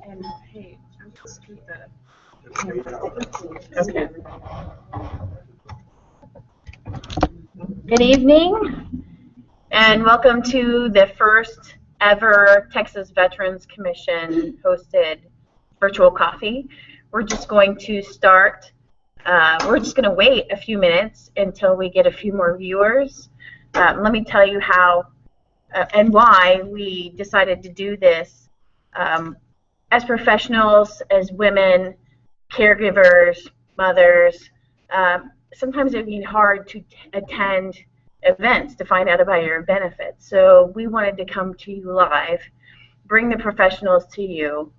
And hey, I'm just scoot that. Okay. Good evening, and welcome to the first ever Texas Veterans Commission hosted virtual coffee. We're just going to start. We're just going to wait a few minutes until we get a few more viewers. Let me tell you how and why we decided to do this. As professionals, as women, caregivers, mothers, sometimes it can be hard to attend events to find out about your benefits. So we wanted to come to you live, bring the professionals to you,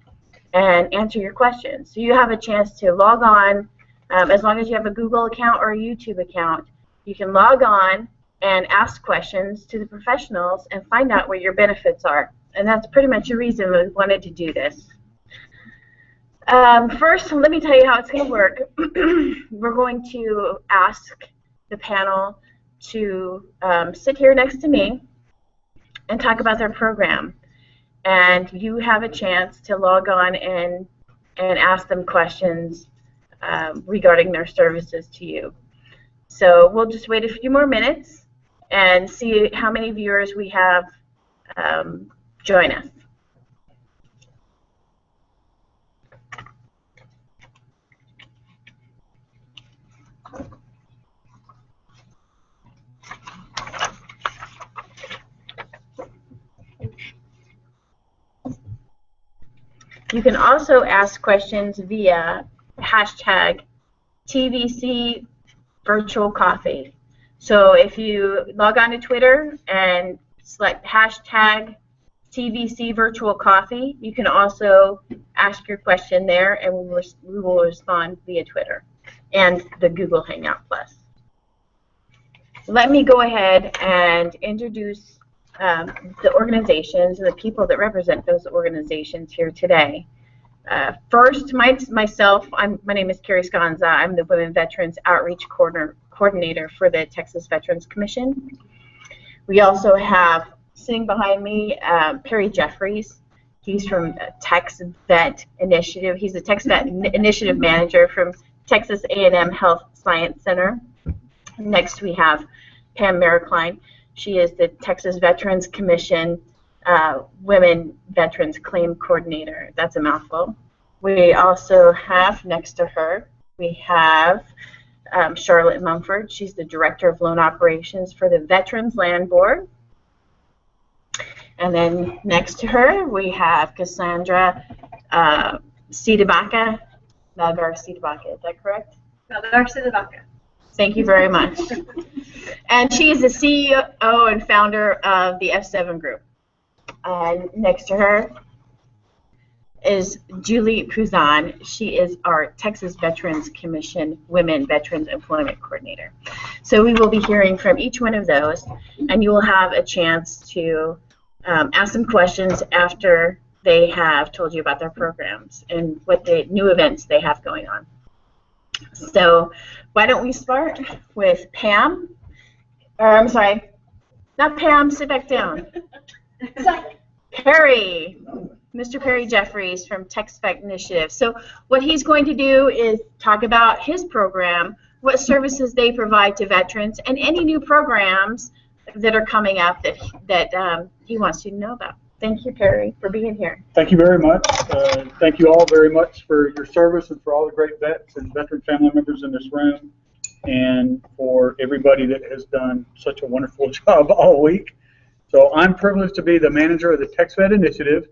and answer your questions. So you have a chance to log on, as long as you have a Google account or a YouTube account, you can log on and ask questions to the professionals and find out what your benefits are. And that's pretty much the reason we wanted to do this. First, let me tell you how it's going to work. We're going to ask the panel to sit here next to me and talk about their program. And you have a chance to log on and ask them questions regarding their services to you. So we'll just wait a few more minutes and see how many viewers we have join us. You can also ask questions via hashtag TVC Virtual Coffee. So if you log on to Twitter and select hashtag TVC Virtual Coffee, you can also ask your question there, and we will respond via Twitter and the Google Hangout Plus. Let me go ahead and introduce the organizations and the people that represent those organizations here today. First, myself, my name is Carrie Sconza. I'm the Women Veterans Outreach Coordinator for the Texas Veterans Commission. We also have, sitting behind me, Perry Jeffries. He's from Tex Vet Initiative. He's the Tex Vet Initiative Manager from Texas A&M Health Science Center. Next, we have Pam Merikline. She is the Texas Veterans Commission Women Veterans Claim Coordinator. That's a mouthful. We also have, next to her, we have Charlotte Mumford. She's the Director of Loan Operations for the Veterans Land Board. And then next to her, we have Cassandra Cidabaca. Melgar Cidabaca, is that correct? Melgar Cidabaca. Thank you very much. And she is the CEO and founder of the F7 Group. And next to her is Julie Puzan. She is our Texas Veterans Commission Women Veterans Employment Coordinator. So we will be hearing from each one of those, and you will have a chance to ask them questions after they have told you about their programs and what the new events they have going on. So why don't we start with Pam? Or I'm sorry, not Pam, sit back down. Perry, Mr. Perry Jeffries from Tex Vet Initiative. So what he's going to do is talk about his program, what services they provide to veterans, and any new programs that are coming up that he wants you to know about. Thank you, Perry, for being here. Thank you very much. Thank you all very much for your service and for all the great vets and veteran family members in this room, and for everybody that has done such a wonderful job all week. So I'm privileged to be the manager of the Tex Vet Initiative,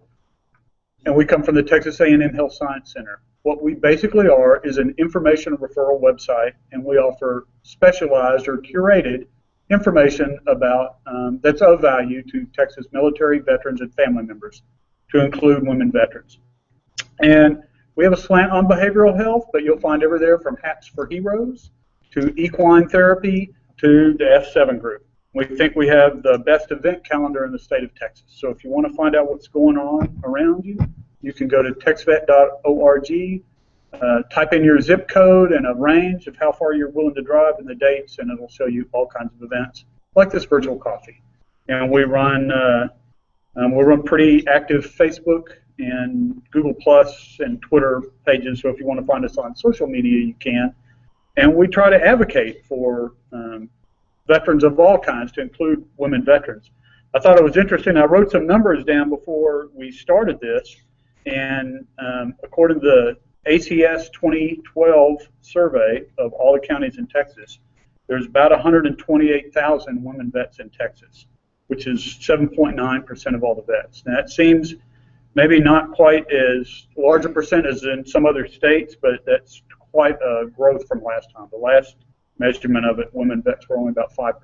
and we come from the Texas A&M Health Science Center. What we basically are is an information referral website, and we offer specialized or curated information about that's of value to Texas military, veterans, and family members, to include women veterans. And we have a slant on behavioral health, but you'll find over there from Hats for Heroes to equine therapy to the F7 Group. We think we have the best event calendar in the state of Texas. So if you want to find out what's going on around you, you can go to texvet.org, type in your zip code and a range of how far you're willing to drive and the dates, and it'll show you all kinds of events like this virtual coffee. And we run pretty active Facebook and Google Plus and Twitter pages, so if you want to find us on social media, you can. And we try to advocate for veterans of all kinds, to include women veterans. I thought it was interesting. I wrote some numbers down before we started this, and according to the ACS 2012 survey of all the counties in Texas, there's about 128,000 women vets in Texas, which is 7.9% of all the vets. Now, that seems maybe not quite as large a percent as in some other states, but that's quite a growth from last time. The last measurement of it, women vets were only about 5%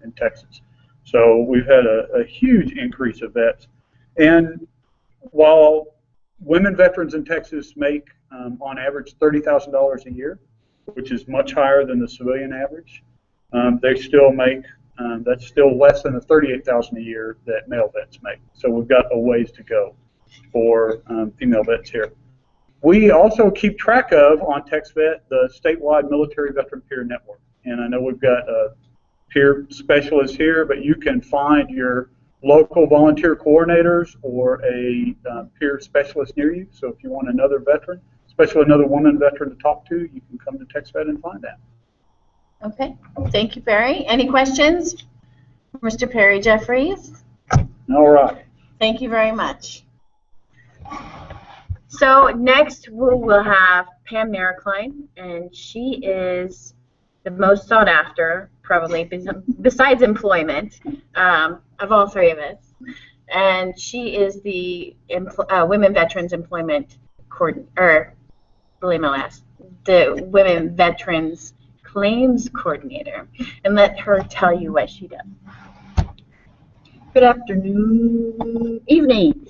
in Texas. So we've had a huge increase of vets. And while women veterans in Texas make, on average, $30,000 a year, which is much higher than the civilian average, they still make, that's still less than the $38,000 a year that male vets make. So we've got a ways to go for female vets here. We also keep track of, on TexVet, the statewide military veteran peer network. And I know we've got a peer specialist here, but you can find your local volunteer coordinators or a peer specialist near you. So if you want another veteran, especially another woman veteran to talk to, you can come to TexVet and find that. Okay, thank you, Perry. Any questions? Mr. Perry Jeffries? All right. Thank you very much. So next we will have Pam Naricline, and she is the most sought after, probably, besides employment, of all three of us. And she is the Women Veterans Employment Coordinator, the Women Veterans Claims Coordinator. And let her tell you what she does. Good afternoon, evening.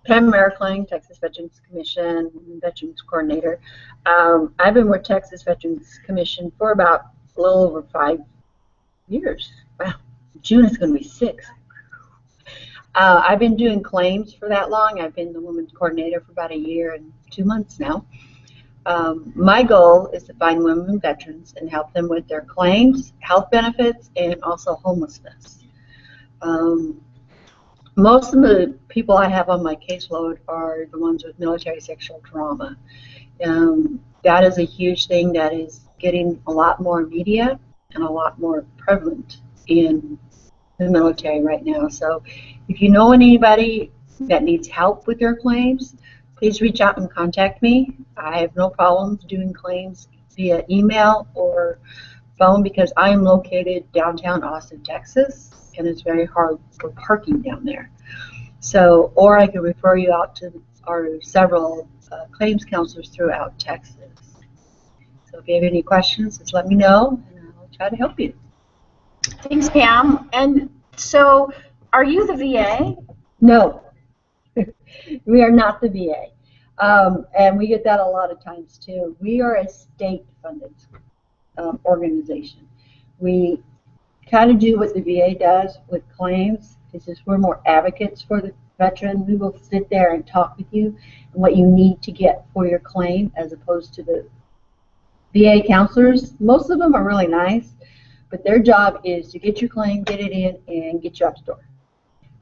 Pam Naricline, Texas Veterans Commission, Veterans Coordinator. I've been with Texas Veterans Commission for about a little over 5 years. Wow, June is going to be 6. I've been doing claims for that long. I've been the Women's Coordinator for about 1 year and 2 months now. My goal is to find women veterans and help them with their claims, health benefits, and also homelessness. Most of the people I have on my caseload are the ones with military sexual trauma. That is a huge thing that is getting a lot more media and a lot more prevalent in the military right now. So if you know anybody that needs help with their claims, please reach out and contact me. I have no problems doing claims via email or phone because I am located downtown Austin, Texas, and it's very hard for parking down there. So, or I can refer you out to our several claims counselors throughout Texas. So if you have any questions, just let me know, and I'll try to help you. Thanks, Pam. And so, are you the VA? No, we are not the VA. And we get that a lot of times too. We are a state-funded organization. We kind of do what the VA does with claims. It's just we're more advocates for the veteran. We will sit there and talk with you and what you need to get for your claim, as opposed to the VA counselors. Most of them are really nice, but their job is to get your claim, get it in, and get you out the door.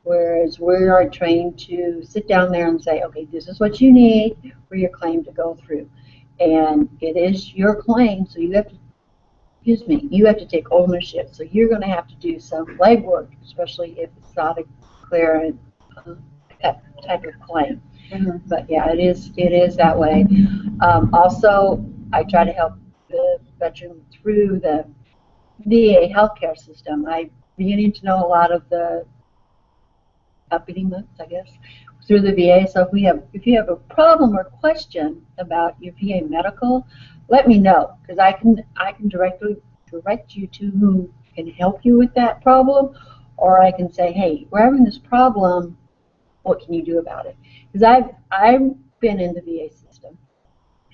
Whereas we are trained to sit down there and say, okay, this is what you need for your claim to go through. And it is your claim, so you have to, you have to take ownership. So you're going to have to do some legwork, especially if it's not a clear type of claim. Mm-hmm. But yeah, it is that way. Also, I try to help the veteran through the VA healthcare system. I'm beginning to know a lot of the uppity months, I guess, through the VA. So if you have a problem or question about your VA medical, let me know, because I can directly direct you to who can help you with that problem, or I can say, hey, we're having this problem. What can you do about it? Because I've been in the VA system,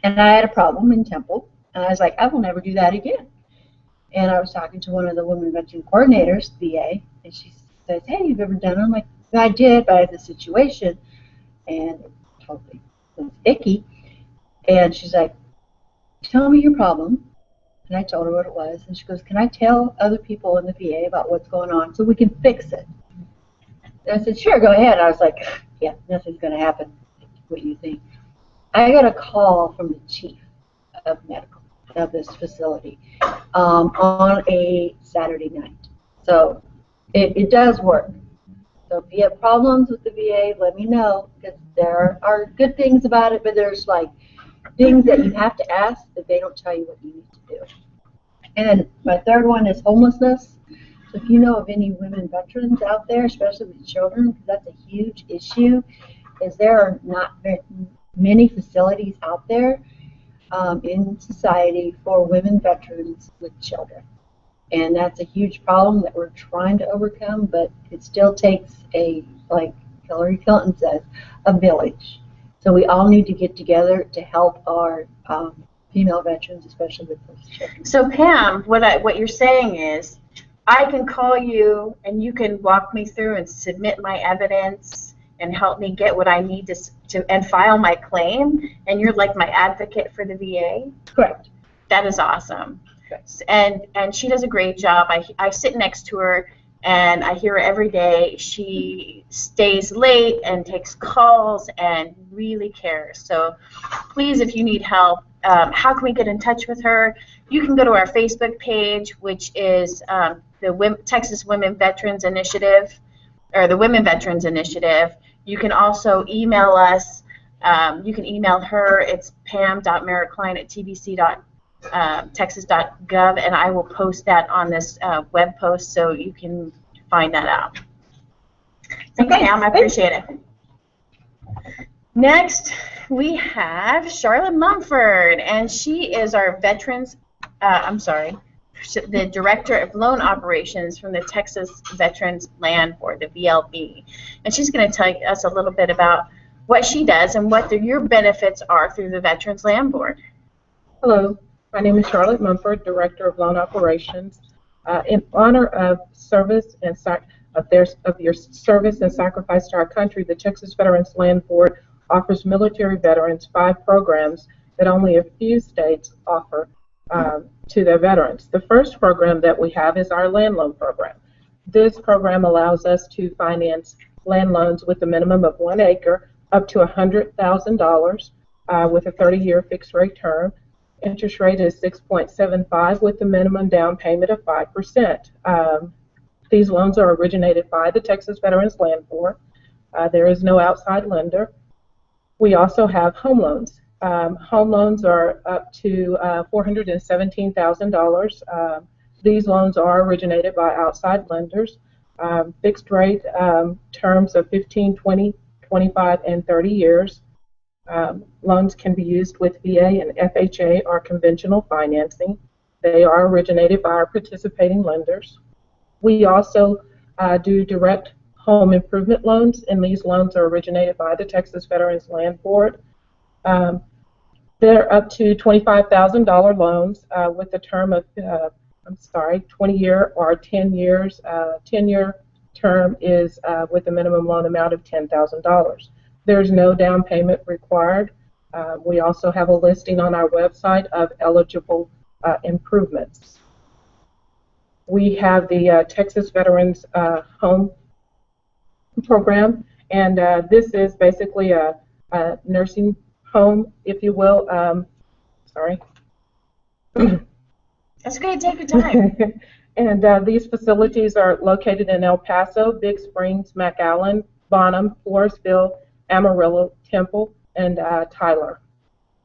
and I had a problem in Temple, and I was like, I will never do that again. And I was talking to one of the women veteran coordinators, VA, and she says, hey, you've ever done it? I'm like, I did, but I had the situation, and it totally was icky. And she's like, tell me your problem. And I told her what it was, and she goes, can I tell other people in the VA about what's going on so we can fix it? And I said, sure, go ahead. I was like, yeah, nothing's going to happen. What you think? I got a call from the chief of medical of this facility on a Saturday night. So it does work. So if you have problems with the VA, let me know, because there are good things about it, but there's like things that you have to ask that they don't tell you what you need to do. And my third one is homelessness. So if you know of any women veterans out there, especially with children, because that's a huge issue, is there are not very many facilities out there in society for women veterans with children. And that's a huge problem that we're trying to overcome, but it still takes a, like Hillary Clinton says, a village. So we all need to get together to help our female veterans, especially with those children. So Pam, what you're saying is, I can call you and you can walk me through and submit my evidence and help me get what I need to and file my claim, and you're like my advocate for the VA? Correct. That is awesome. And she does a great job. I sit next to her and I hear her every day. She stays late and takes calls and really cares. So please, if you need help, how can we get in touch with her? You can go to our Facebook page, which is the Texas Women Veterans Initiative, or the Women Veterans Initiative. You can also email us. You can email her. It's pam.merrickline@tbc.texas.gov, and I will post that on this web post so you can find that out. Thanks, Pam. I appreciate it. Next, we have Charlotte Mumford, and she is our the Director of Loan Operations from the Texas Veterans Land Board, the VLB. And she's going to tell us a little bit about what she does and what your benefits are through the Veterans Land Board. Hello, my name is Charlotte Mumford, Director of Loan Operations. In honor of service and your service and sacrifice to our country, the Texas Veterans Land Board offers military veterans 5 programs that only a few states offer to their veterans. The first program that we have is our land loan program. This program allows us to finance land loans with a minimum of 1 acre up to $100,000 with a 30-year fixed rate term. Interest rate is 6.75 with a minimum down payment of 5%. These loans are originated by the Texas Veterans Land Board. There is no outside lender. We also have home loans. Home loans are up to $417,000. These loans are originated by outside lenders. Fixed rate terms of 15, 20, 25, and 30 years. Loans can be used with VA and FHA or conventional financing. They are originated by our participating lenders. We also do direct home improvement loans, and these loans are originated by the Texas Veterans Land Board. They're up to $25,000 loans with a term of, 20-year or 10 years. 10-year term is with a minimum loan amount of $10,000. There's no down payment required. We also have a listing on our website of eligible improvements. We have the Texas Veterans Home Program, and this is basically a nursing home, if you will. That's great. Take your time. And these facilities are located in El Paso, Big Springs, McAllen, Bonham, Floresville, Amarillo, Temple, and Tyler.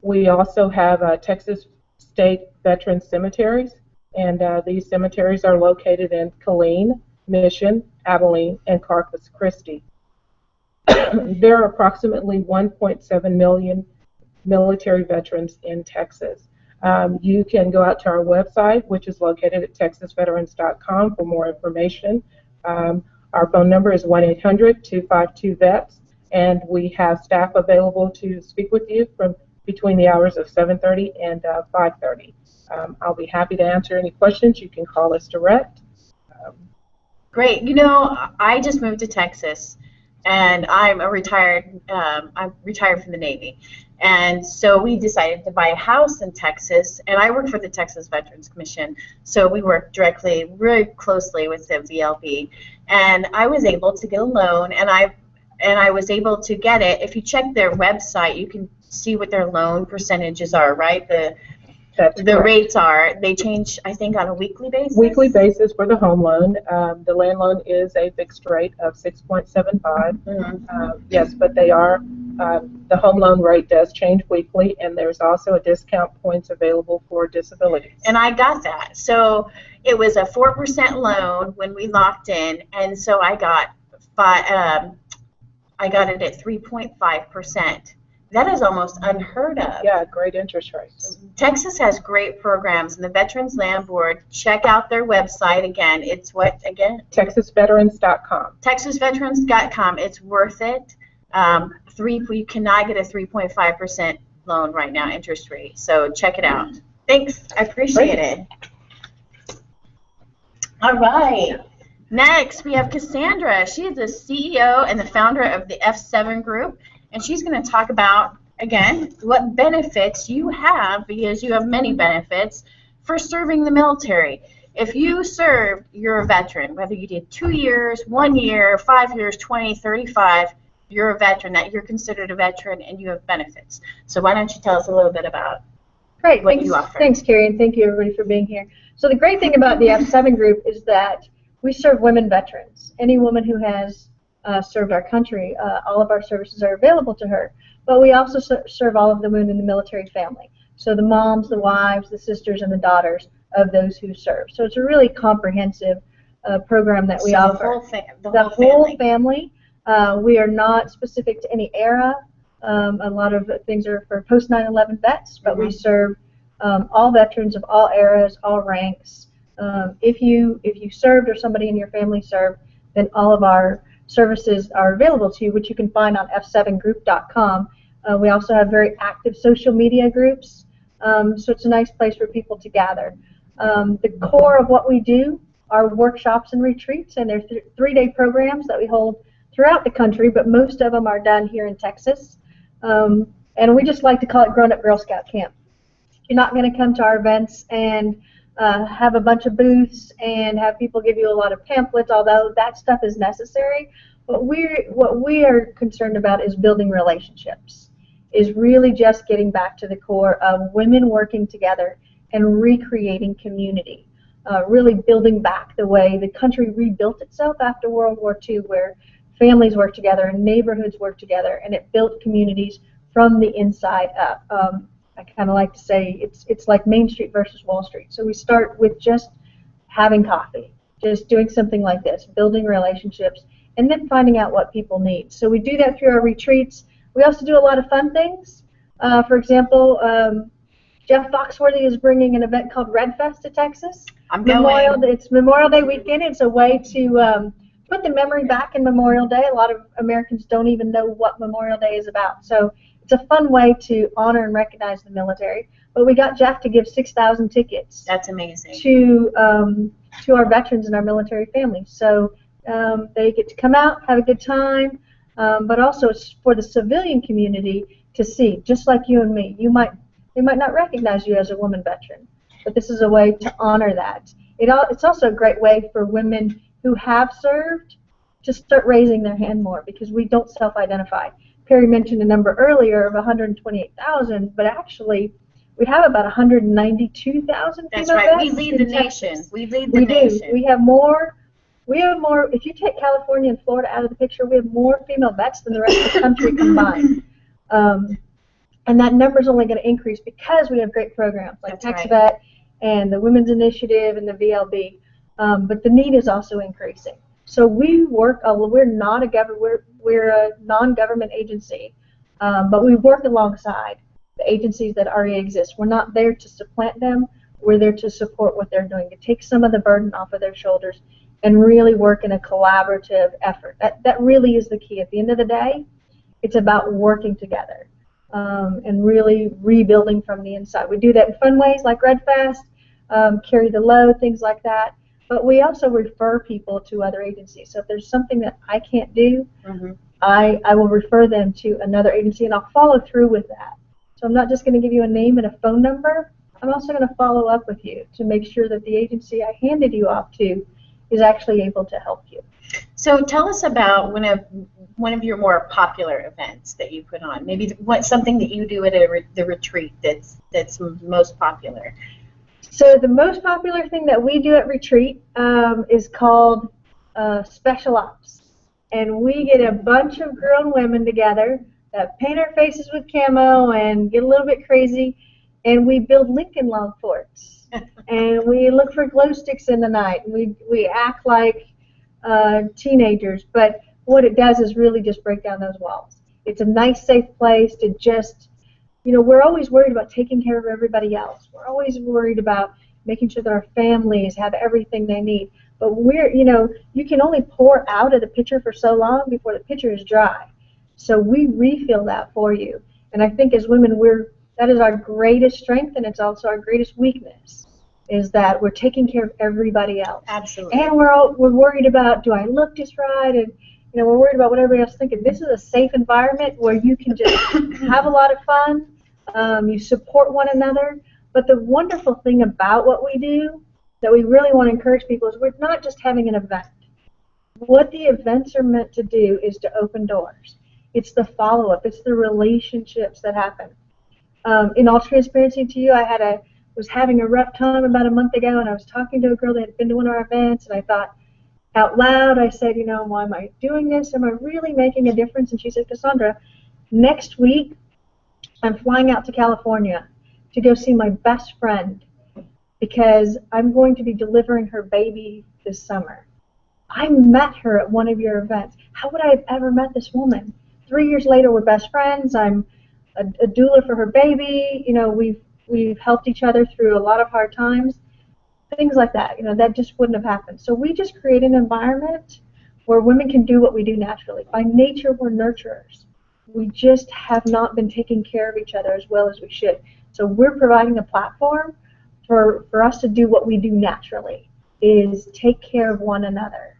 We also have Texas State Veteran Cemeteries, and these cemeteries are located in Killeen, Mission, Abilene, and Corpus Christi. There are approximately 1.7 million military veterans in Texas. You can go out to our website, which is located at texasveterans.com, for more information. Our phone number is 1-800-252-VETS, and we have staff available to speak with you from between the hours of 7:30 and 5:30. I'll be happy to answer any questions. You can call us direct. Great. You know, I just moved to Texas, and I'm retired from the Navy. And so we decided to buy a house in Texas, and I work for the Texas Veterans Commission, so we work directly, very closely with the VLB. And I was able to get a loan, and and I was able to get it. If you check their website, you can see what their loan percentages are, right? That's The correct. rates are, they change, I think, on a weekly basis? Weekly basis for the home loan. The land loan is a fixed rate of 6.75. Mhm. Yes, but they are, the home loan rate does change weekly, and there's also a discount points available for disabilities. And I got that. So it was a 4% loan when we locked in, and so I got it at 3.5%. That is almost unheard of. Yeah, great interest rates. Texas has great programs, and the Veterans Land Board, check out their website again. It's what again? TexasVeterans.com. TexasVeterans.com. It's worth it. You cannot get a 3.5% loan right now, interest rate. So check it out. Thanks. I appreciate it. All right. Next, we have Cassandra. She is the CEO and the founder of the F7 Group, and she's going to talk about, again, what benefits you have, because you have many benefits, for serving the military. If you served, you're a veteran. Whether you did 2 years, 1 year, 5 years, 20, 35, you're a veteran, that you're considered a veteran, and you have benefits. So why don't you tell us a little bit about Great, what thanks, you offer. thanks, Carrie, and thank you everybody for being here. So the great thing about the F7 Group is that we serve women veterans. Any woman who has served our country, all of our services are available to her. But we also serve all of the women in the military family. So the moms, the wives, the sisters, and the daughters of those who serve. So it's a really comprehensive program that we So offer. The whole family. We are not specific to any era. A lot of things are for post 9/11 vets, but we serve all veterans of all eras, all ranks. If you served or somebody in your family served, then all of our services are available to you, which you can find on f7group.com. We also have very active social media groups, so it's a nice place for people to gather. The core of what we do are workshops and retreats, and they're 3-day programs that we hold throughout the country, but most of them are done here in Texas. And we just like to call it Grown-Up Girl Scout Camp. You're not going to come to our events and have a bunch of booths and have people give you a lot of pamphlets, although that stuff is necessary. But what we are concerned about is building relationships, is really just getting back to the core of women working together and recreating community, really building back the way the country rebuilt itself after World War II, where families work together and neighborhoods work together, and it built communities from the inside up. I kind of like to say it's like Main Street versus Wall Street. So we start with just having coffee, just doing something like this, building relationships, and then finding out what people need. So we do that through our retreats. We also do a lot of fun things. For example, Jeff Foxworthy is bringing an event called Red Fest to Texas. I'm going. It's Memorial Day weekend. It's a way to put the memory back in Memorial Day. A lot of Americans don't even know what Memorial Day is about. So it's a fun way to honor and recognize the military. But we got Jeff to give 6,000 tickets. That's amazing. To our veterans and our military families. So they get to come out, have a good time, but also it's for the civilian community to see, just like you and me. They might not recognize you as a woman veteran, but this is a way to honor that. It's also a great way for women who have served to start raising their hand more, because we don't self-identify. Perry mentioned a number earlier of 128,000, but actually we have about 192,000 That's female right. vets We lead in the Texas. nation. We lead the nation. We have more. If you take California and Florida out of the picture, we have more female vets than the rest of the country combined. And that number is only going to increase because we have great programs like TexVet and the Women's Initiative and the VLB. But the need is also increasing. So we work. We're a non-government agency, but we work alongside the agencies that already exist. We're not there to supplant them. We're there to support what they're doing, to take some of the burden off of their shoulders and really work in a collaborative effort. That really is the key. At the end of the day, it's about working together and really rebuilding from the inside. We do that in fun ways like Red Fest, Carry the Load, things like that. But we also refer people to other agencies. So if there's something that I can't do, I will refer them to another agency, and I'll follow through with that. So I'm not just going to give you a name and a phone number. I'm also going to follow up with you to make sure that the agency I handed you off to is actually able to help you. So tell us about one of your more popular events that you put on. Maybe something that you do at the retreat that's most popular. So the most popular thing that we do at retreat is called Special Ops. And we get a bunch of grown women together that paint our faces with camo and get a little bit crazy, and we build Lincoln log forts. And we look for glow sticks in the night. And we act like teenagers, but what it does is really just break down those walls. It's a nice, safe place to just, we're always worried about taking care of everybody else. We're always worried about making sure that our families have everything they need. But you can only pour out of the pitcher for so long before the pitcher is dry. So we refill that for you. And I think as women, that is our greatest strength, and it's also our greatest weakness, is that we're taking care of everybody else. Absolutely. And we're worried about, do I look just right? And we're worried about what everybody else is thinking. This is a safe environment where you can just have a lot of fun. You support one another. But the wonderful thing about what we do that we really want to encourage people is we're not just having an event. What the events are meant to do is to open doors. It's the follow-up. It's the relationships that happen. In all transparency to you, I was having a rough time about a month ago, and I was talking to a girl that had been to one of our events, and I thought out loud, I said, why am I doing this? Am I really making a difference? And she said, Cassandra, next week I'm flying out to California to go see my best friend because I'm going to be delivering her baby this summer. I met her at one of your events. How would I have ever met this woman? 3 years later, we're best friends. I'm a doula for her baby. We've helped each other through a lot of hard times. Things like that. That just wouldn't have happened. So we just create an environment where women can do what we do naturally. By nature, we're nurturers. We just have not been taking care of each other as well as we should. So we're providing a platform for us to do what we do naturally, is take care of one another.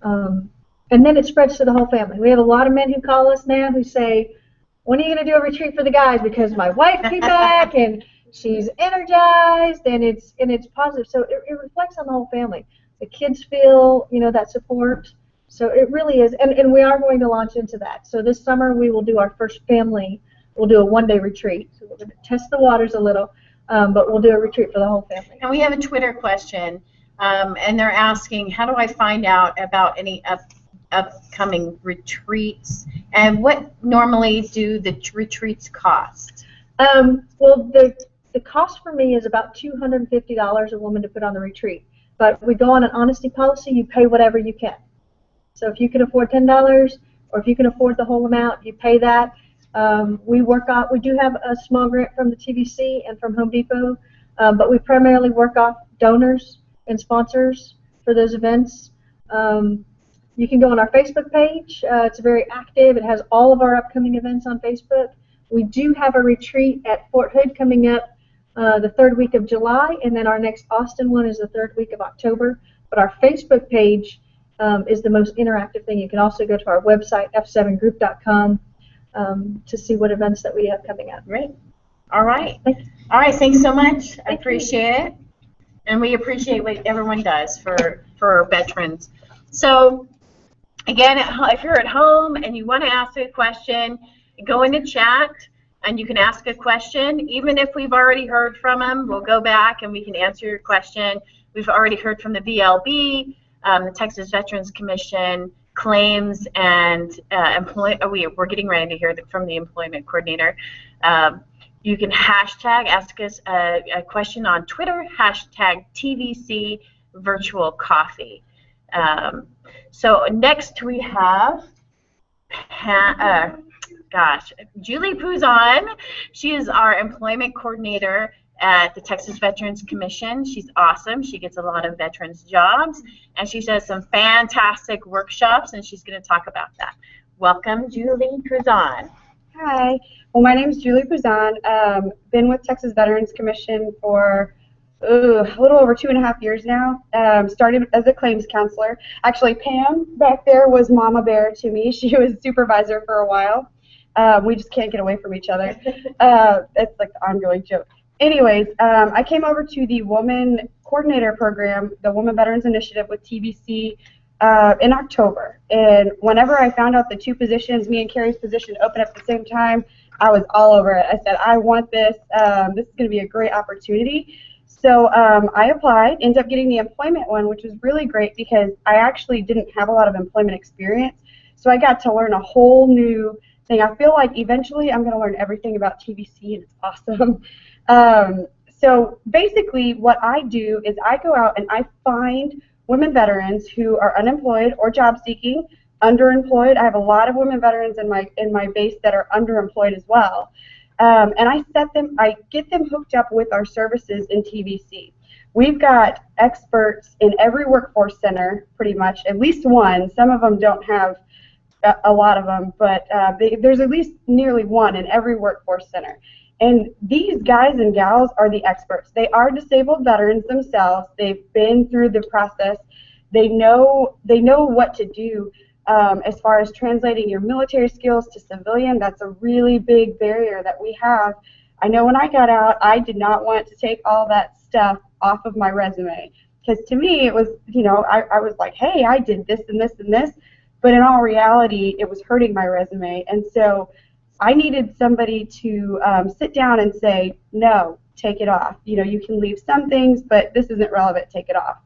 And then it spreads to the whole family. We have a lot of men who call us now who say, when are you going to do a retreat for the guys? Because my wife came back and she's energized and it's positive. So it reflects on the whole family. The kids feel, that support. So it really is. And we are going to launch into that. So this summer we will do our first family. We'll do a one-day retreat. So we're going to test the waters a little, but we'll do a retreat for the whole family. And we have a Twitter question, and they're asking, how do I find out about any upcoming retreats, and what normally do the retreats cost? Well, the cost for me is about $250 a woman to put on the retreat. But we go on an honesty policy. You pay whatever you can. So if you can afford $10, or if you can afford the whole amount, you pay that. We do have a small grant from the TVC and from Home Depot, but we primarily work off donors and sponsors for those events. You can go on our Facebook page. It's very active. It has all of our upcoming events on Facebook. We do have a retreat at Fort Hood coming up the third week of July, and then our next Austin one is the third week of October. But our Facebook page is the most interactive thing. You can also go to our website, f7group.com, to see what events that we have coming up. Great. All right. All right. Thanks so much. I appreciate it. And we appreciate what everyone does for our veterans. So, again, if you're at home and you want to ask a question, go into chat and you can ask a question. Even if we've already heard from them, we'll go back and we can answer your question. We've already heard from the VLB, the Texas Veterans Commission, claims, and we're getting ready to hear from the employment coordinator. You can hashtag, ask us a question on Twitter, hashtag TVC virtual coffee. So next we have, Julie Puzon. She is our employment coordinator at the Texas Veterans Commission. She's awesome. She gets a lot of veterans jobs, and she does some fantastic workshops, and she's going to talk about that. Welcome, Julie Puzon. Hi. Well, my name is Julie Puzon. Been with Texas Veterans Commission for a little over 2.5 years now. Started as a claims counselor. Actually, Pam back there was Mama Bear to me. She was supervisor for a while. We just can't get away from each other. It's like the ongoing joke. Anyways, I came over to the woman coordinator program, the Women Veterans Initiative with TVC, in October. And whenever I found out the two positions, me and Carrie's position, open up at the same time, I was all over it. I said, I want this. This is going to be a great opportunity. So I applied, ended up getting the employment one, which was really great because I actually didn't have a lot of employment experience. So I got to learn a whole new thing. I feel like eventually I'm going to learn everything about TVC, and it's awesome. So basically what I do is I go out and I find women veterans who are unemployed or job seeking, underemployed. I have a lot of women veterans in my base that are underemployed as well. And I get them hooked up with our services in TVC. We've got experts in every workforce center, pretty much, at least one. Some of them don't have a lot of them, but there's at least nearly one in every workforce center. And these guys and gals are the experts. They are disabled veterans themselves. They've been through the process. They know what to do. As far as translating your military skills to civilian, that's a really big barrier that we have. I know when I got out, I did not want to take all that stuff off of my resume, because to me it was, I was like, hey, I did this and this and this, but in all reality, it was hurting my resume. And so I needed somebody to sit down and say, no, take it off. You can leave some things, but this isn't relevant, take it off.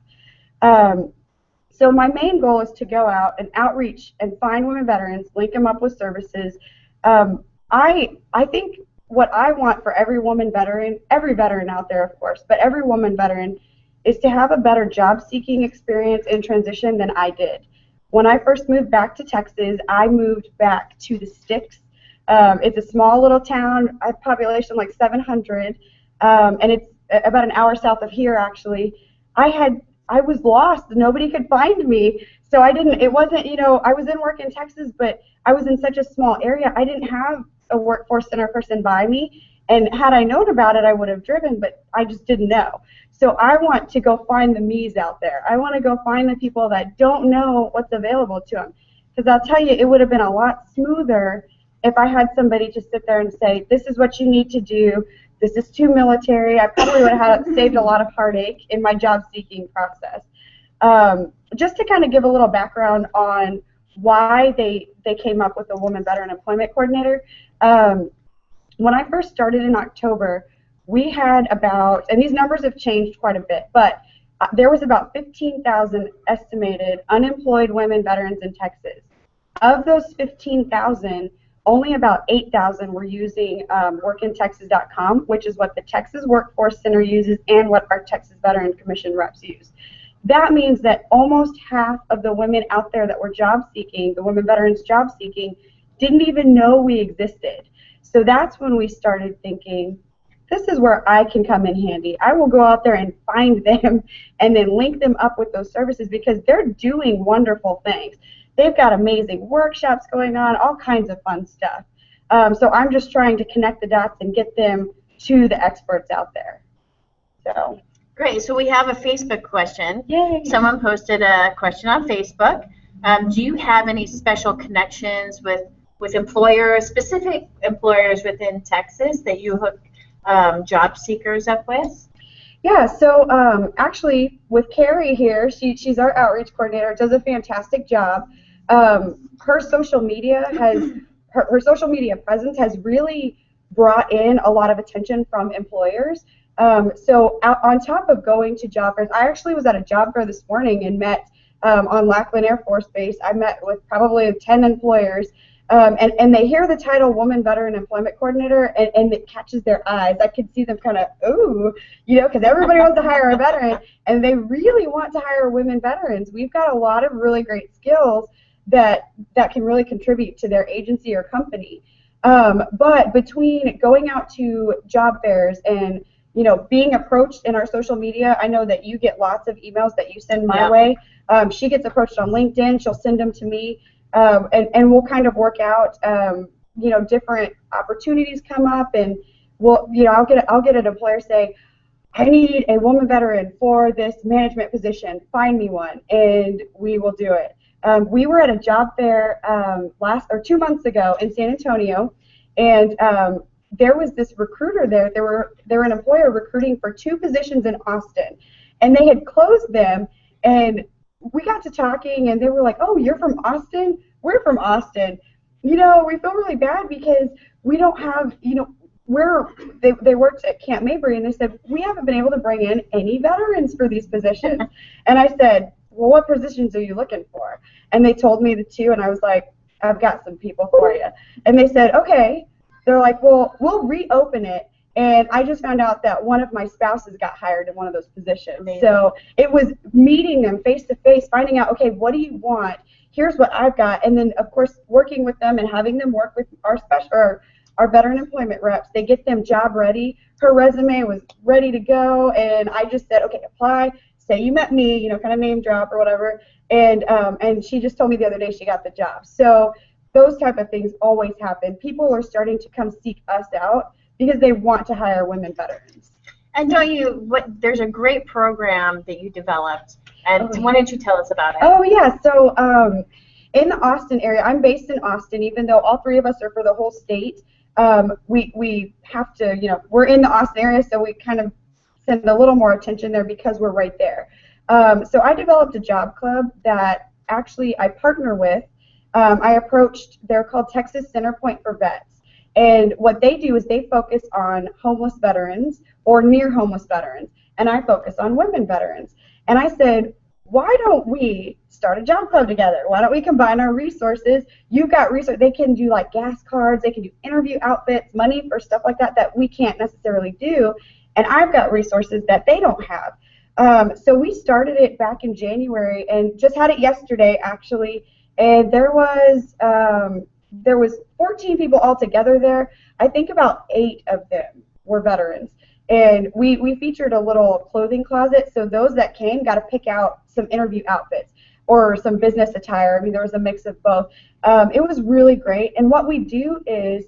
So my main goal is to go out and outreach and find women veterans, link them up with services. I think what I want for every woman veteran, every veteran out there, of course, but every woman veteran, is to have a better job-seeking experience in transition than I did. When I first moved back to Texas, I moved back to the Sticks. It's a small little town, a population like 700, and it's about an hour south of here, actually. I was lost. Nobody could find me. So it wasn't, I was in work in Texas, but I was in such a small area. I didn't have a workforce center person by me. And had I known about it, I would have driven, but I just didn't know. So I want to go find the me's out there. I want to go find the people that don't know what's available to them. Because I'll tell you, it would have been a lot smoother if I had somebody to sit there and say, this is what you need to do. This is too military. I probably would have saved a lot of heartache in my job-seeking process. Just to kind of give a little background on why they came up with a Woman Veteran Employment Coordinator. When I first started in October, we had about, and these numbers have changed quite a bit, but there was about 15,000 estimated unemployed women veterans in Texas. Of those 15,000, only about 8,000 were using workintexas.com, which is what the Texas Workforce Center uses and what our Texas Veteran Commission reps use. That means that almost half of the women out there that were job seeking, the women veterans job seeking, didn't even know we existed. So that's when we started thinking, this is where I can come in handy. I will go out there and find them and then link them up with those services, because they're doing wonderful things. They've got amazing workshops going on, all kinds of fun stuff. So I'm just trying to connect the dots and get them to the experts out there. So Great. So we have a Facebook question. Yay. Someone posted a question on Facebook. Do you have any special connections with employers, specific employers within Texas that you hook job seekers up with? Yeah, so actually with Carrie here, she's our outreach coordinator, does a fantastic job. Her social media her social media presence has really brought in a lot of attention from employers. So on top of going to job fairs, I actually was at a job fair this morning and met on Lackland Air Force Base. I met with probably 10 employers. And they hear the title Woman Veteran Employment Coordinator, and it catches their eyes. I could see them kind of, ooh, because everybody wants to hire a veteran, and they really want to hire women veterans. We've got a lot of really great skills that can really contribute to their agency or company. But between going out to job fairs and being approached in our social media, I know that you get lots of emails that you send my way. She gets approached on LinkedIn. She'll send them to me. And we'll kind of work out, different opportunities come up, and I'll get an employer say, I need a woman veteran for this management position. Find me one, and we will do it. We were at a job fair 2 months ago in San Antonio, and there was this recruiter there. There were an employer recruiting for 2 positions in Austin. and they had closed them, and we got to talking, and they were like, oh, you're from Austin? We're from Austin. You know, we feel really bad because we don't have, you know, they worked at Camp Mabry, and they said, we haven't been able to bring in any veterans for these positions. And I said, well, what positions are you looking for? And they told me the two, and I was like, I've got some people for you. And they said, okay. They're like, well, we'll reopen it. And I just found out that one of my spouses got hired in one of those positions. Amazing. So it was meeting them face to face, finding out, okay, what do you want? Here's what I've got. And then, of course, working with them and having them work with our veteran employment reps. They get them job ready. Her resume was ready to go, and I just said, okay, apply. Say you met me, you know, kind of name drop or whatever. And she just told me the other day she got the job. So those type of things always happen. People are starting to come seek us out because they want to hire women veterans. And there's a great program that you developed, and why don't you tell us about it? Oh, yeah. So in the Austin area, I'm based in Austin, even though all three of us are for the whole state. We have to, you know, we're in the Austin area, so we kind of send a little more attention there because we're right there. So I developed a job club that actually I partner with. I approached, they're called Texas Centerpoint for Vets. And what they do is they focus on homeless veterans or near homeless veterans. And I focus on women veterans. And I said, why don't we start a job club together? Why don't we combine our resources? You've got resources. They can do like gas cards. They can do interview outfits, money for stuff like that that we can't necessarily do. And I've got resources that they don't have. So we started it back in January and just had it yesterday, actually. And there was 14 people altogether there. I think about 8 of them were veterans. And we featured a little clothing closet, so those that came got to pick out some interview outfits or some business attire. I mean, there was a mix of both. It was really great. And what we do is,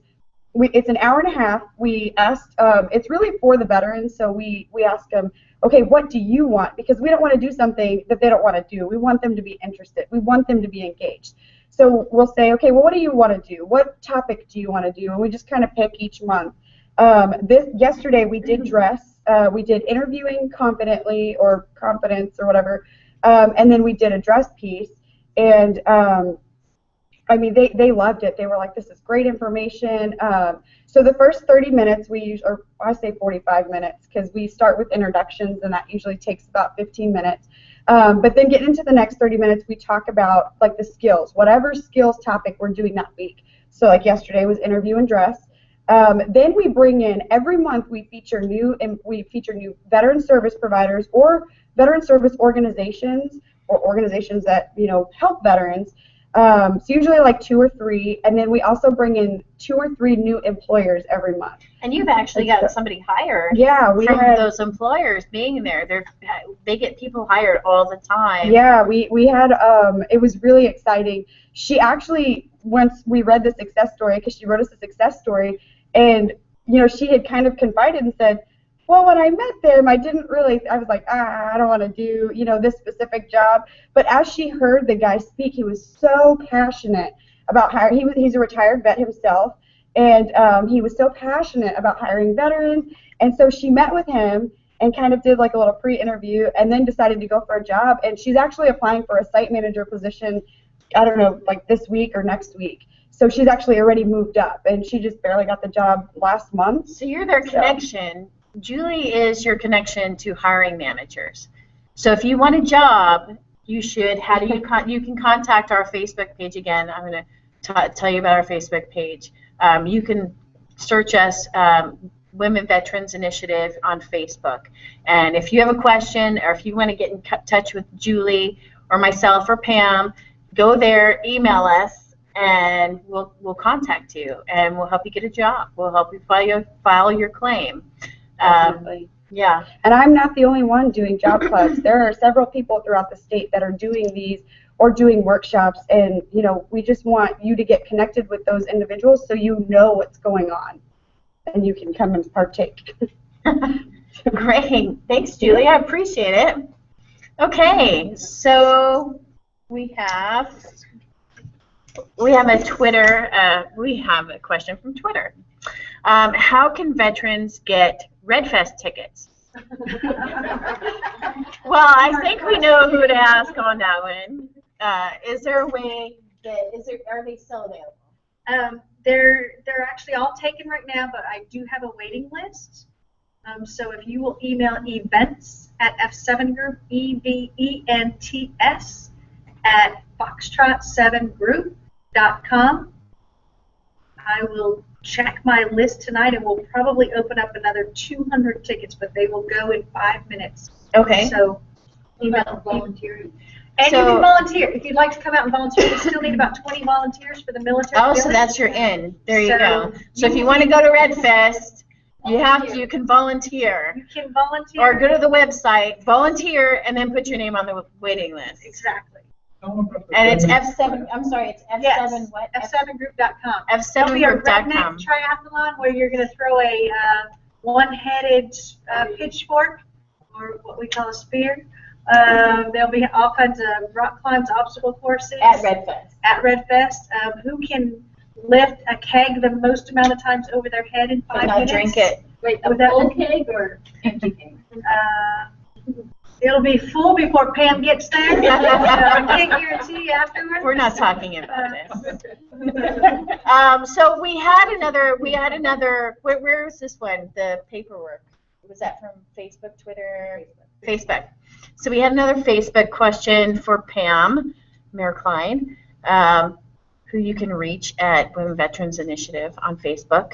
it's an hour and a half. We asked, it's really for the veterans, so we ask them, okay, what do you want? Because we don't want to do something that they don't want to do. We want them to be interested. We want them to be engaged. So we'll say, okay, well, what do you want to do? What topic do you want to do? And we just kind of pick each month. Yesterday we did dress. We did interviewing confidently or confidence or whatever. And then we did a dress piece. And I mean, they loved it. They were like, this is great information. So the first 30 minutes we use, or I say 45 minutes, because we start with introductions, and that usually takes about 15 minutes. But then get into the next 30 minutes, we talk about like the skills, whatever skills topic we're doing that week. So like yesterday was interview and dress. Then we bring in, every month we feature new veteran service providers or veteran service organizations or organizations that, you know, help veterans. So usually like 2 or 3, and then we also bring in 2 or 3 new employers every month. And you've actually got somebody hired. Yeah, we from had those employers being there. They get people hired all the time. Yeah, we had it was really exciting. She actually, once we read the success story, because she wrote us a success story, and you know, she had kind of confided and said, well, when I met them, I was like, I don't want to do, you know, this specific job. But as she heard the guy speak, he was so passionate about hiring. He's a retired vet himself, and he was so passionate about hiring veterans. And so she met with him and kind of did like a little pre-interview, and then decided to go for a job. And she's actually applying for a site manager position, I don't know, like this week or next week. So she's actually already moved up, and she just barely got the job last month. So you're their connection. Julie is your connection to hiring managers. So if you want a job, you should. How do you you can contact our Facebook page again. I'm going to tell you about our Facebook page. You can search us, Women Veterans Initiative, on Facebook. And if you have a question, or if you want to get in touch with Julie or myself or Pam, go there, email us, and we'll contact you, and we'll help you get a job. We'll help you file your claim. Yeah. And I'm not the only one doing job clubs. There are several people throughout the state that are doing these or doing workshops, and you know, we just want you to get connected with those individuals so you know what's going on and you can come and partake. Great. Thanks, Julie. I appreciate it. Okay, so we have a Twitter. We have a question from Twitter. How can veterans get Red Fest tickets? Well, I think we know who to ask on that one. Is there a way are they still available? They're actually all taken right now, but I do have a waiting list. So if you will email events at F7group, EVENTS at foxtrot7group.com, I will check my list tonight and we'll probably open up another 200 tickets, but they will go in 5 minutes. Okay. So Email volunteering. And you So- can volunteer. If you'd like to come out and volunteer, we still need about 20 volunteers for the military. Oh, so village. that's your in. There you So go. So if you you want to go to Red Fest, you can volunteer. You can volunteer. Or go to the website, volunteer, and then put your name on the waiting list. Exactly. And it's F7, I'm sorry, it's F7 Yes. what? F7group.com. There'll be a F7group.com. redneck triathlon where you're going to throw a one-headed pitchfork, or what we call a spear. There'll be all kinds of rock climbs, obstacle courses. At Red Fest. At Red Fest. Who can lift a keg the most amount of times over their head in 5 But not minutes? drink it. Wait, a Without full the- keg or empty keg? It'll be full before Pam gets there. I can't guarantee afterwards. We're not talking about this. So we had another, where is this one? The paperwork. Was that from Facebook, Twitter? Facebook. So we had another Facebook question for Pam, Mayor Klein, who you can reach at Women Veterans Initiative on Facebook.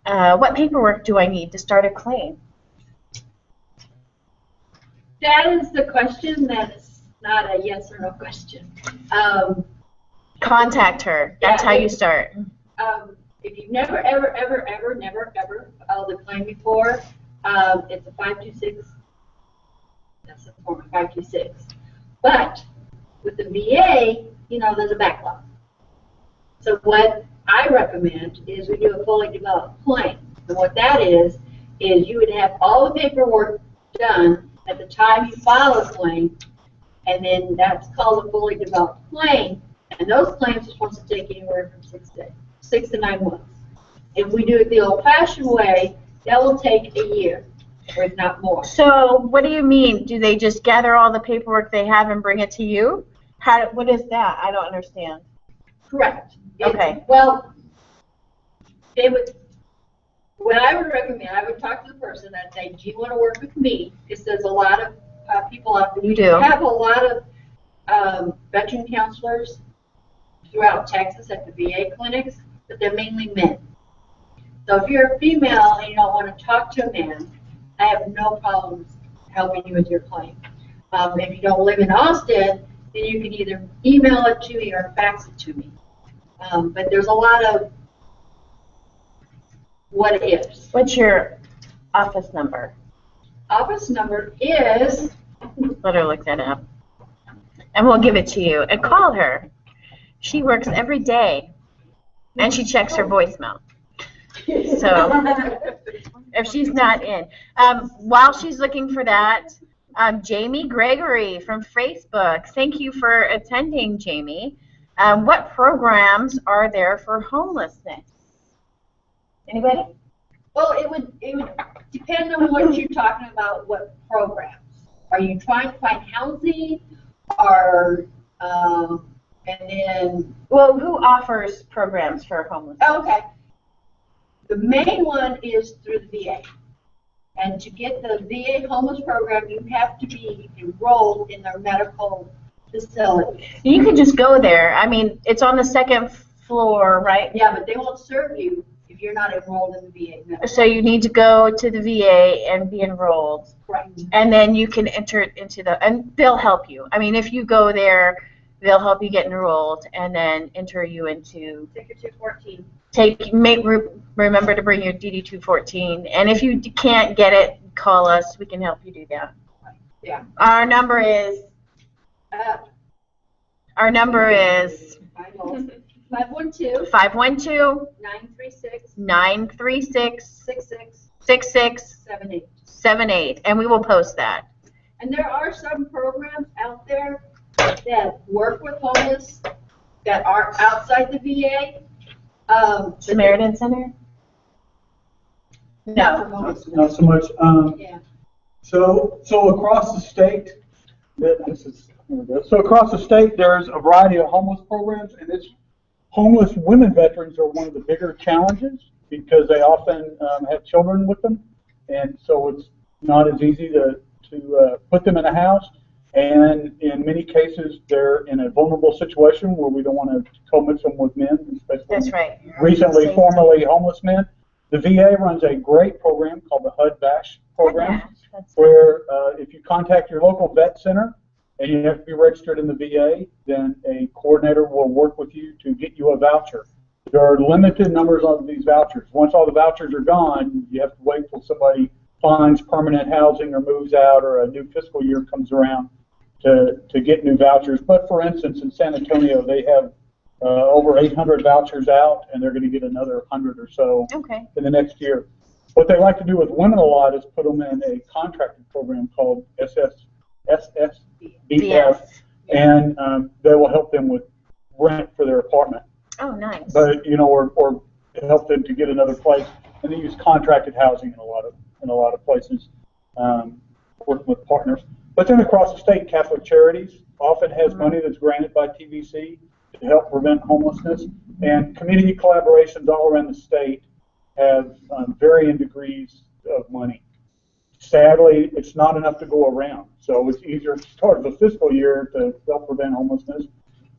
What paperwork do I need to start a claim? That is the question. That's not a yes or no question. Contact her. That's how you start. If you've never, never filed a claim before, it's a 526. That's a form of 526. But with the VA, there's a backlog. So what I recommend is we do a fully developed claim. And what that is you would have all the paperwork done at the time you file a claim, and then that's called a fully developed claim. And those claims are supposed to take anywhere from 6 to 9 months. If we do it the old-fashioned way, that will take a year, or if not more. So what do you mean? Do they just gather all the paperwork they have and bring it to you? What is that? I don't understand. Correct. Okay. Well, what I would recommend, I would talk to the person and say, do you want to work with me? Because there's a lot of people out there. You do. We have a lot of veteran counselors throughout Texas at the VA clinics, but they're mainly men. So if you're a female and you don't want to talk to a man, I have no problems helping you with your claim. If you don't live in Austin, then you can either email it to me or fax it to me. But there's a lot of what ifs. What's your office number? Office number is, Let her look that up. And we'll give it to you. And call her. She works every day. And she checks her voicemail. So if she's not in. While she's looking for that, Jamie Gregory from Facebook. Thank you for attending, Jamie. What programs are there for homelessness? Anybody? well, it would depend on what you're talking about, what programs. Are you trying to find housing, or, and then, Well, who offers programs for homeless? oh, okay. The main one is through the VA. And to get the VA homeless program, you have to be enrolled in their medical facility. You could just go there. I mean, it's on the second floor, right? Yeah, but they won't serve you if you're not enrolled in the VA medical. So you need to go to the VA and be enrolled. Correct. And then you can enter it into and they'll help you. I mean, if you go there, they'll help you get enrolled and then enter you into, Ticket 214. remember to bring your DD-214. And if you can't get it, call us. We can help you do that. Yeah. Our number is, Uh, 512 512 936 936 6678. 6678. And we will post that. And there are some programs out there that work with homeless that are outside the VA. Samaritan Center? Not No. for homeless. Not so much. Yeah. So across the state, so across the state, there's a variety of homeless programs, and homeless women veterans are one of the bigger challenges because they often have children with them, and so it's not as easy to put them in a house. And in many cases, they're in a vulnerable situation where we don't want to co-mix them with men, especially That's right. recently, formerly homeless men. The VA runs a great program called the HUD-VASH program, where if you contact your local vet center and you have to be registered in the VA, then a coordinator will work with you to get you a voucher. There are limited numbers of these vouchers. Once all the vouchers are gone, you have to wait till somebody finds permanent housing or moves out or a new fiscal year comes around to get new vouchers. But for instance, in San Antonio, they have over 800 vouchers out, and they're going to get another 100 or so in the next year. What they like to do with women a lot is put them in a contracted program called SSBF, and they will help them with rent for their apartment. Oh, nice. But or help them to get another place, and they use contracted housing in a lot of places, working with partners. But then across the state, Catholic Charities often has money that's granted by TVC to help prevent homelessness, and community collaborations all around the state have varying degrees of money. Sadly, it's not enough to go around, so it's easier at the start of the fiscal year to help prevent homelessness.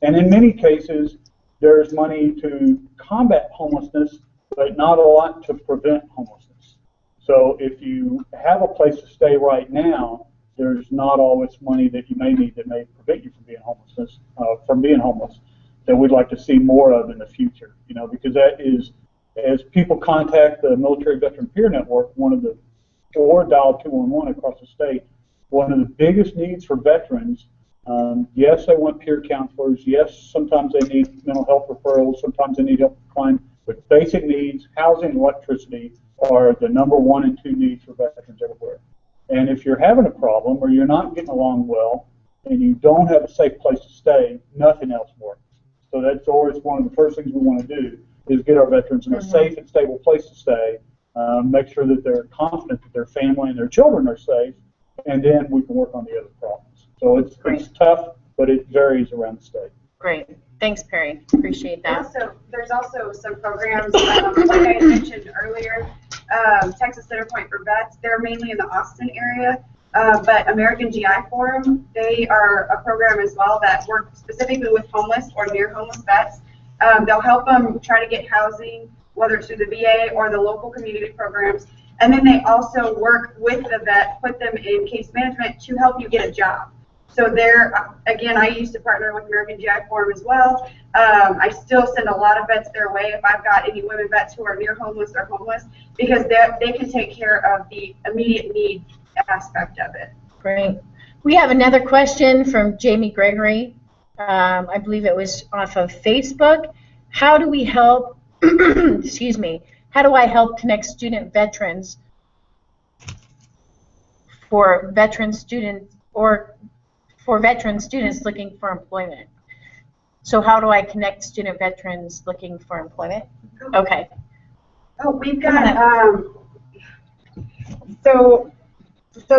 And in many cases, there's money to combat homelessness, but not a lot to prevent homelessness. So if you have a place to stay right now, there's not always money that you may need that may prevent you from being homeless that we'd like to see more of in the future. Because that is, as people contact the Military Veteran Peer Network, or dial 211 across the state, one of the biggest needs for veterans. Yes, they want peer counselors. Yes, sometimes they need mental health referrals. Sometimes they need help with crime. But basic needs, housing and electricity, are the number 1 and 2 needs for veterans everywhere. And if you're having a problem or you're not getting along well and you don't have a safe place to stay, nothing else works. So that's always one of the first things we want to do is get our veterans in a safe and stable place to stay, make sure that they're confident that their family and their children are safe, and then we can work on the other problems. So it's tough, but it varies around the state. Great. Thanks, Perry. Appreciate that. There's also some programs, like I mentioned earlier, Texas Centerpoint for Vets. They're mainly in the Austin area, but American GI Forum, they are a program as well that works specifically with homeless or near homeless vets. They'll help them try to get housing, whether it's through the VA or the local community programs. And then they also work with the vet, put them in case management to help you get a job. So again, I used to partner with American GI Forum as well. I still send a lot of vets their way if I've got any women vets who are near homeless or homeless, because they can take care of the immediate need aspect of it. Great. We have another question from Jamie Gregory. I believe it was off of Facebook. How do we help, excuse me, how do I help connect student veterans for veteran students or for veteran students looking for employment? So how do I connect student veterans looking for employment? Okay. Oh, we've got, so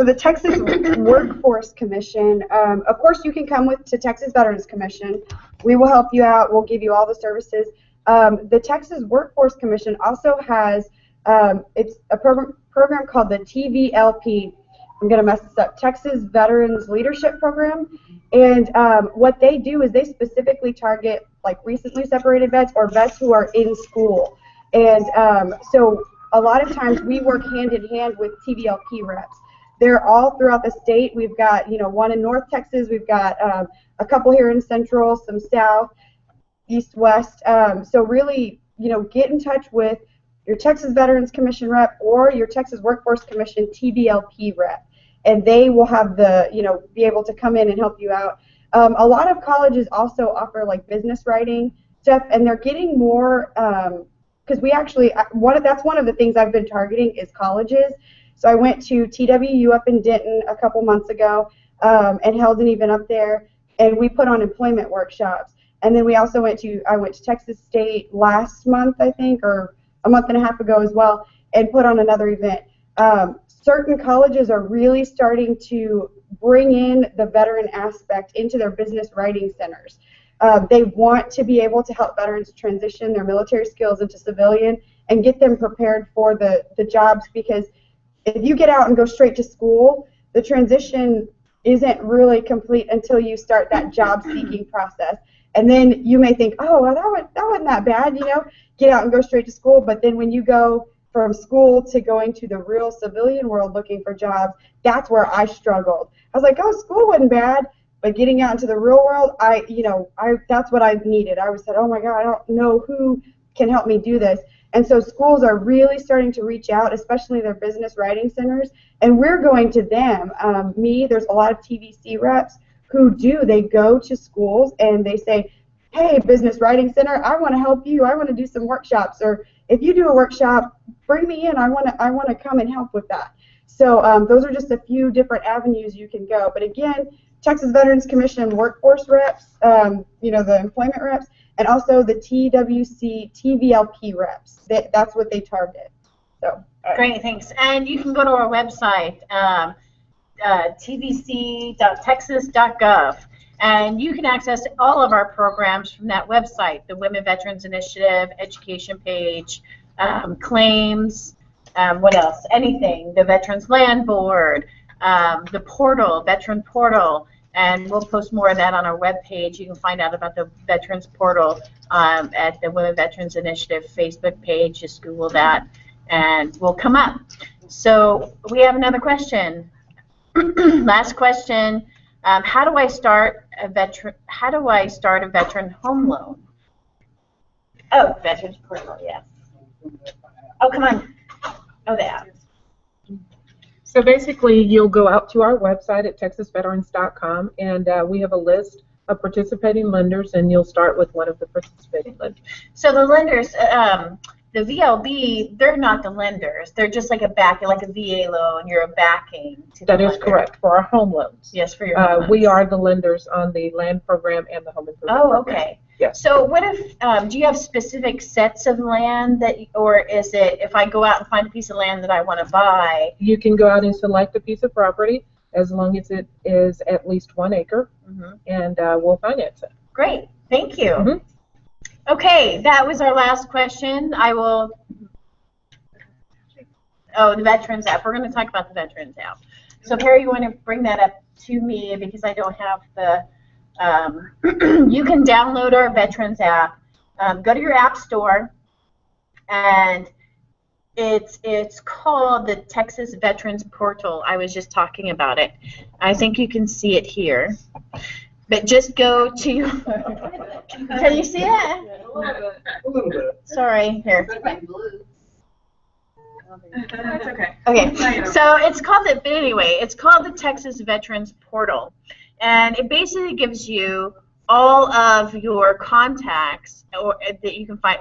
the Texas Workforce Commission, of course you can come to Texas Veterans Commission. We will help you out. We'll give you all the services. The Texas Workforce Commission also has, it's a program called the TVLP. I'm going to mess this up, Texas Veterans Leadership Program. And what they do is they specifically target like recently separated vets or vets who are in school. And so a lot of times we work hand in hand with TVLP reps. They're all throughout the state. We've got, one in North Texas. We've got a couple here in Central, some South, East, West. So really, get in touch with your Texas Veterans Commission rep or your Texas Workforce Commission TVLP rep. And they will have be able to come in and help you out. A lot of colleges also offer like business writing stuff, and they're getting more, because we actually, that's one of the things I've been targeting is colleges. So I went to TWU up in Denton a couple months ago and held an event up there, and we put on employment workshops. And then I went to Texas State last month, I think, or a month and a half ago as well, and put on another event. certain colleges are really starting to bring in the veteran aspect into their business writing centers. They want to be able to help veterans transition their military skills into civilian and get them prepared for the jobs, because if you get out and go straight to school, the transition isn't really complete until you start that job seeking process. And then you may think, oh, well, that wasn't that bad, you know, get out and go straight to school. But then when you go from school to going to the real civilian world looking for jobs, that's where I struggled. I was like, oh, school wasn't bad, but getting out into the real world, that's what I needed. I was said, oh my God, I don't know who can help me do this. And so schools are really starting to reach out, especially their business writing centers, and we're going to them. There's a lot of TVC reps who they go to schools and they say, hey, business writing center, I want to help you. I want to do some workshops, or if you do a workshop, bring me in. I want to come and help with that. So those are just a few different avenues you can go. But again, Texas Veterans Commission workforce reps, the employment reps, and also the TWC TVLP reps. That's what they target. So great, thanks. And you can go to our website, tvc.texas.gov, and you can access all of our programs from that website: the Women Veterans Initiative, education page, claims, what else? Anything. The Veterans Land Board, the portal, Veteran Portal. And we'll post more of that on our webpage. You can find out about the Veterans Portal at the Women Veterans Initiative Facebook page. Just Google that, and we'll come up. So we have another question. Last question: how do I start a veteran home loan? Oh, Veterans Portal, yes. Oh, come on. Oh, the app. So basically, you'll go out to our website at texasveterans.com, and we have a list of participating lenders, and you'll start with one of the participating lenders. So the lenders, the VLB, they're not the lenders. They're just like a VA loan. You're a backing to the That is lender. correct, for our home loans. Yes, for your home loans. We are the lenders on the land program and the home improvement program. okay. Yes. So what if, do you have specific sets of land or is it if I go out and find a piece of land that I want to buy? You can go out and select a piece of property as long as it is at least 1 acre, and we'll finance it. Great, thank you. Okay, that was our last question. The Veterans app. We're going to talk about the Veterans app. So Perry, you want to bring that up to me because I don't have the... you can download our Veterans app. Go to your app store, and it's called the Texas Veterans Portal. I was just talking about it. I think you can see it here. But just go to... Can you see it? A little bit. Sorry, here. Like blue. That's okay. Okay, so it's called the Texas Veterans Portal. And it basically gives you all of your contacts that you can find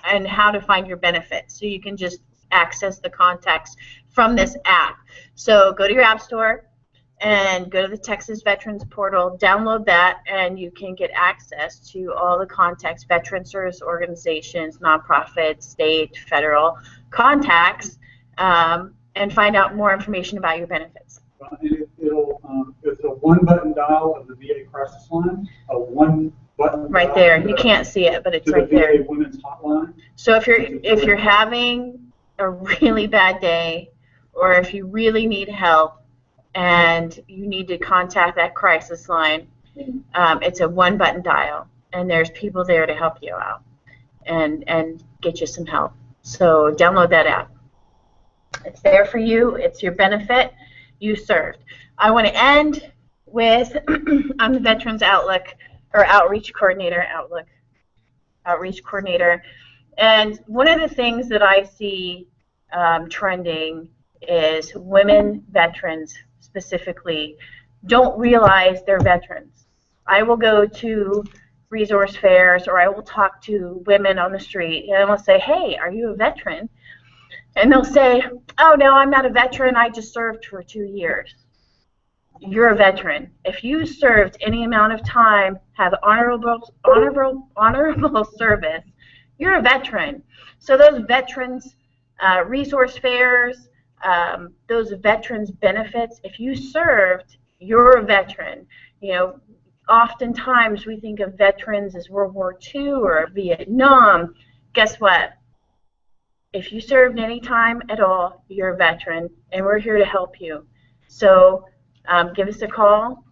and how to find your benefits. So you can just access the contacts from this app. So go to your app store and go to the Texas Veterans Portal, download that, and you can get access to all the contacts, veteran service organizations, nonprofits, state, federal contacts, and find out more information about your benefits. And it's a one-button dial of the VA crisis line, a one-button Right there. You can't see it, but it's to right the VA there. Women's Hotline. So if you're having a really bad day, or if you really need help and you need to contact that crisis line, it's a one-button dial, and there's people there to help you out and get you some help. So download that app. It's there for you. It's your benefit. You served. I want to end with I'm the Veterans Outreach Coordinator, and one of the things that I see trending is women veterans specifically don't realize they're veterans. I will go to resource fairs or I will talk to women on the street and I will say, hey, are you a veteran? And they'll say, oh, no, I'm not a veteran. I just served for 2 years. You're a veteran. If you served any amount of time, have honorable service, you're a veteran. So those veterans resource fairs, those veterans benefits. If you served, you're a veteran. You know, oftentimes we think of veterans as World War II or Vietnam. Guess what? If you served any time at all, you're a veteran, and we're here to help you. So give us a call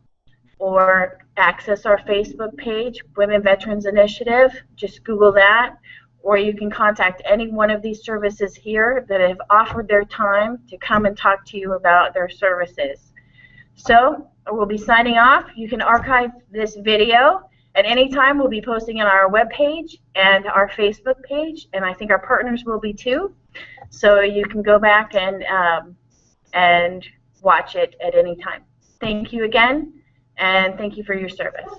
or access our Facebook page, Women Veterans Initiative. Just Google that. Or you can contact any one of these services here that have offered their time to come and talk to you about their services. So we'll be signing off. You can archive this video at any time. We'll be posting on our webpage and our Facebook page, and I think our partners will be too. So you can go back and watch it at any time. Thank you again, and thank you for your service.